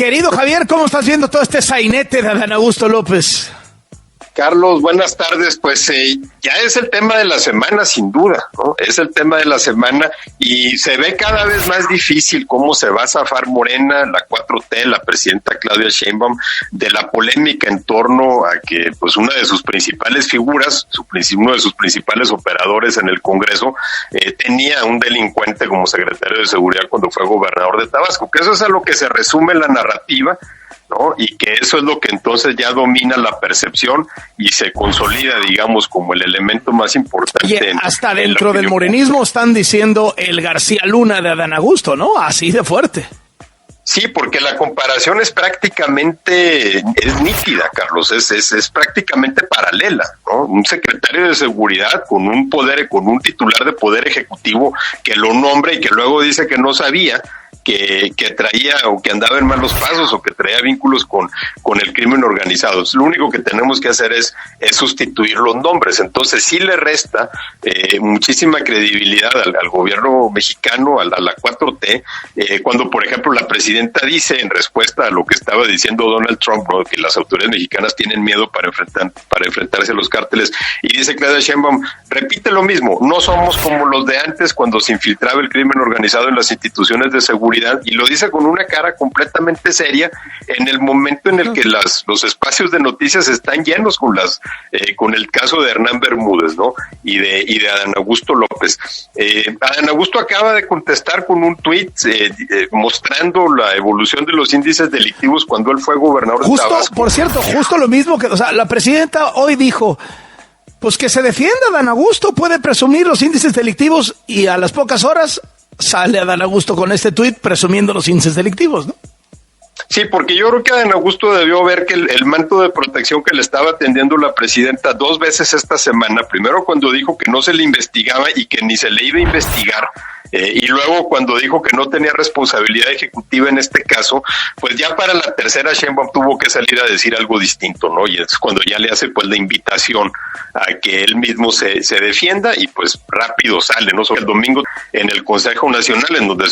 Querido Javier, ¿cómo estás viendo todo este sainete de Adán Augusto López? Carlos, buenas tardes. Pues ya es el tema de la semana, sin duda, ¿no? Es el tema de la semana y se ve cada vez más difícil cómo se va a zafar Morena, la 4T, la presidenta Claudia Sheinbaum, de la polémica en torno a que pues una de sus principales figuras, uno de sus principales operadores en el Congreso, tenía un delincuente como secretario de Seguridad cuando fue gobernador de Tabasco, que eso es a lo que se resume la narrativa, ¿no? Y que eso es lo que entonces ya domina la percepción y se consolida, digamos, como el elemento más importante. Oye, hasta dentro del morenismo están diciendo el García Luna de Adán Augusto, ¿no? Así de fuerte. Sí, porque la comparación es nítida, Carlos, es prácticamente paralela, ¿no? Un secretario de Seguridad con un titular de poder ejecutivo que lo nombra y que luego dice que no sabía que traía o que andaba en malos pasos o que traía vínculos con el crimen organizado. Lo único que tenemos que hacer es sustituir los nombres. Entonces sí le resta muchísima credibilidad al gobierno mexicano, a la 4T, cuando por ejemplo la presidenta dice en respuesta a lo que estaba diciendo Donald Trump, ¿no?, que las autoridades mexicanas tienen miedo para enfrentarse a los cárteles, y dice Claudia Sheinbaum, repite lo mismo, no somos como los de antes cuando se infiltraba el crimen organizado en las instituciones de seguridad, y lo dice con una cara completamente seria en el momento en el que los espacios de noticias están llenos con el caso de Hernán Bermúdez, ¿no? Y de Adán Augusto López. Adán Augusto acaba de contestar con un tuit mostrando la evolución de los índices delictivos cuando él fue gobernador de Tabasco. Por cierto, justo lo mismo que, o sea, la presidenta hoy dijo, pues que se defienda Adán Augusto, puede presumir los índices delictivos, y a las pocas horas sale Adán Augusto con este tuit presumiendo los índices delictivos, ¿no? Sí, porque yo creo que Adán Augusto debió ver que el manto de protección que le estaba atendiendo la presidenta 2 veces esta semana, primero cuando dijo que no se le investigaba y que ni se le iba a investigar, y luego cuando dijo que no tenía responsabilidad ejecutiva en este caso, pues ya para la tercera Sheinbaum tuvo que salir a decir algo distinto, ¿no? Y es cuando ya le hace pues la invitación a que él mismo se defienda, y pues rápido sale, ¿no? Sobre el domingo en el Consejo Nacional, en donde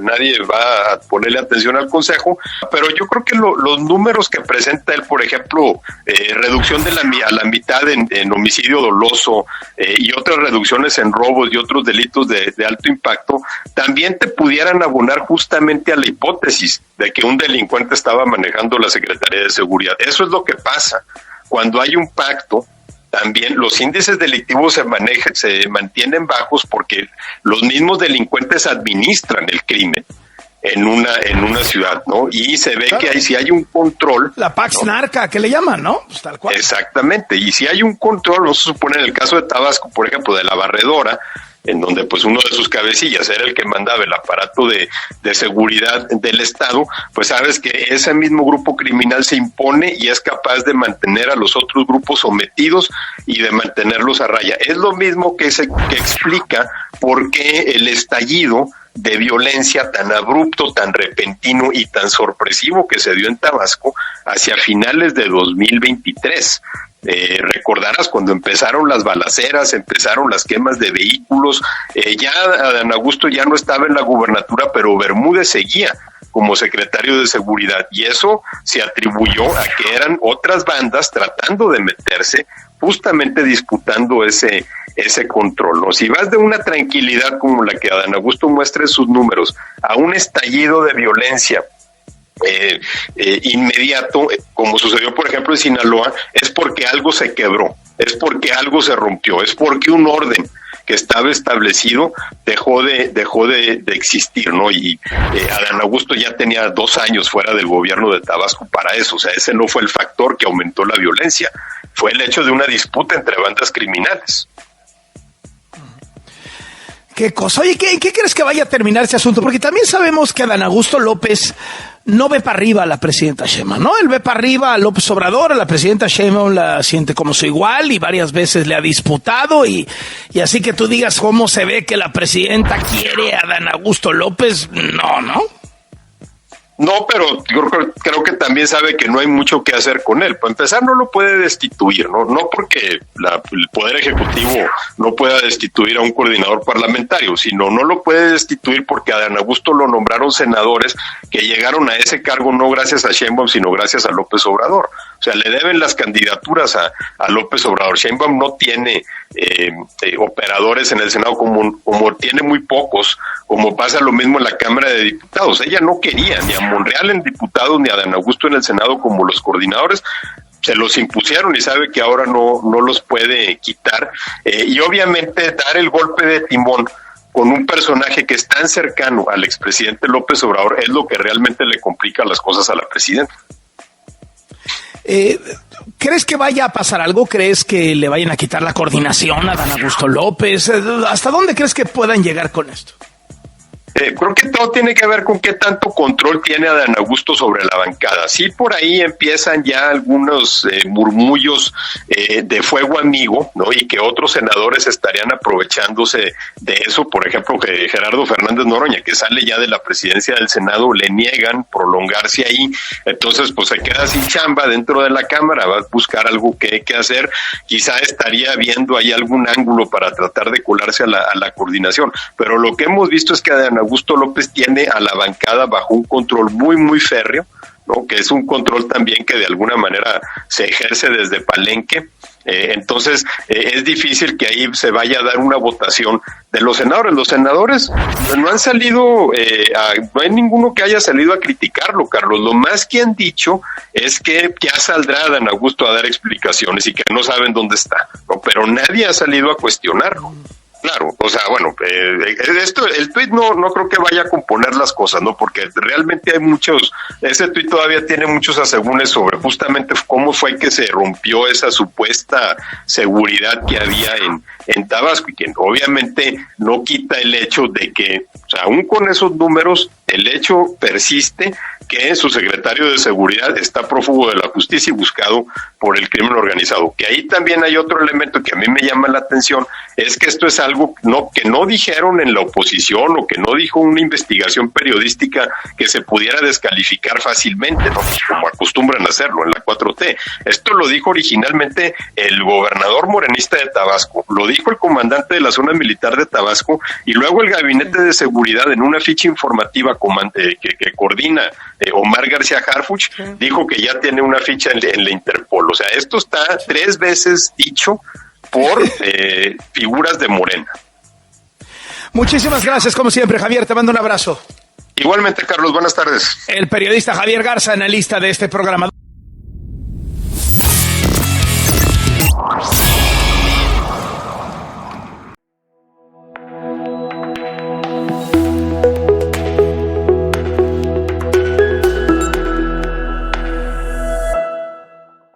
nadie va a ponerle atención al Consejo, pero yo creo que los números que presenta él, por ejemplo, reducción a la mitad en homicidio doloso, y otras reducciones en robos y otros delitos de alto impacto, también te pudieran abonar justamente a la hipótesis de que un delincuente estaba manejando la Secretaría de Seguridad. Eso es lo que pasa. Cuando hay un pacto, también los índices delictivos se mantienen bajos porque los mismos delincuentes administran el crimen en una ciudad, ¿no? Y se ve, claro, que si hay un control... La Pax, ¿no?, Narca, que le llaman, ¿no? Pues tal cual. Exactamente. Y si hay un control, vamos a suponer en el caso de Tabasco, por ejemplo, de la Barredora, en donde pues uno de sus cabecillas era el que mandaba el aparato de seguridad del Estado, pues sabes que ese mismo grupo criminal se impone y es capaz de mantener a los otros grupos sometidos y de mantenerlos a raya. Es lo mismo que explica por qué el estallido de violencia tan abrupto, tan repentino y tan sorpresivo que se dio en Tabasco hacia finales de 2023. Recordarás cuando empezaron las balaceras, empezaron las quemas de vehículos, ya Adán Augusto ya no estaba en la gubernatura, pero Bermúdez seguía como secretario de Seguridad, y eso se atribuyó a que eran otras bandas tratando de meterse, justamente disputando ese control, ¿no? Si vas de una tranquilidad como la que Adán Augusto muestra en sus números a un estallido de violencia inmediato, como sucedió por ejemplo en Sinaloa, es porque algo se quebró, es porque algo se rompió, es porque un orden que estaba establecido dejó de existir, ¿no? Y Adán Augusto ya tenía 2 años fuera del gobierno de Tabasco para eso, o sea, ese no fue el factor que aumentó la violencia, fue el hecho de una disputa entre bandas criminales. ¿Qué cosa? Oye, ¿qué crees que vaya a terminar ese asunto? Porque también sabemos que Adán Augusto López no ve para arriba a la presidenta Sheinbaum, ¿no? Él ve para arriba a López Obrador, a la presidenta Sheinbaum la siente como su igual y varias veces le ha disputado, y así que tú digas cómo se ve que la presidenta quiere a Adán Augusto López, no. No, pero creo que también sabe que no hay mucho que hacer con él. Para empezar, no lo puede destituir, no porque el Poder Ejecutivo no pueda destituir a un coordinador parlamentario, sino no lo puede destituir porque a Adán Augusto lo nombraron senadores que llegaron a ese cargo no gracias a Sheinbaum, sino gracias a López Obrador. O sea, le deben las candidaturas a López Obrador. Sheinbaum no tiene operadores en el Senado como tiene muy pocos, como pasa lo mismo en la Cámara de Diputados. Ella no quería ni a Monreal en diputados ni a Adán Augusto en el Senado como los coordinadores. Se los impusieron y sabe que ahora no los puede quitar. Y obviamente dar el golpe de timón con un personaje que es tan cercano al expresidente López Obrador es lo que realmente le complica las cosas a la presidenta. ¿Crees que vaya a pasar algo? ¿Crees que le vayan a quitar la coordinación a Adán Augusto López? ¿Hasta dónde crees que puedan llegar con esto? Creo que todo tiene que ver con qué tanto control tiene Adán Augusto sobre la bancada. Sí, por ahí empiezan ya algunos murmullos de fuego amigo, ¿no? Y que otros senadores estarían aprovechándose de eso. Por ejemplo, que Gerardo Fernández Noroña, que sale ya de la presidencia del Senado, le niegan prolongarse ahí. Entonces, pues se queda sin chamba dentro de la Cámara, va a buscar algo que hacer. Quizá estaría viendo ahí algún ángulo para tratar de colarse a la coordinación. Pero lo que hemos visto es que Adán Augusto López tiene a la bancada bajo un control muy, muy férreo, ¿no? Que es un control también que de alguna manera se ejerce desde Palenque. Entonces, es difícil que ahí se vaya a dar una votación de los senadores. Los senadores no han salido, no hay ninguno que haya salido a criticarlo, Carlos. Lo más que han dicho es que ya saldrá Adán Augusto a dar explicaciones y que no saben dónde está, ¿no? Pero nadie ha salido a cuestionarlo. Claro, o sea, bueno, el tuit no creo que vaya a componer las cosas, ¿no? Porque realmente hay ese tuit todavía tiene muchos asegúnes sobre justamente cómo fue que se rompió esa supuesta seguridad que había en Tabasco, y que obviamente no quita el hecho de que, o sea, aún con esos números, el hecho persiste que su secretario de Seguridad está prófugo de la justicia y buscado por el crimen organizado. Que ahí también hay otro elemento que a mí me llama la atención, es que esto es algo que no dijeron en la oposición o que no dijo una investigación periodística que se pudiera descalificar fácilmente, ¿no? Como acostumbran hacerlo en la 4T. Esto lo dijo originalmente el gobernador morenista de Tabasco, lo dijo el comandante de la zona militar de Tabasco, y luego el gabinete de seguridad en una ficha informativa que coordina Omar García Harfuch, dijo que ya tiene una ficha en la Interpol. O sea, esto está 3 veces dicho por figuras de Morena. Muchísimas gracias, como siempre, Javier, te mando un abrazo. Igualmente, Carlos, buenas tardes. El periodista Javier Garza, analista de este programa.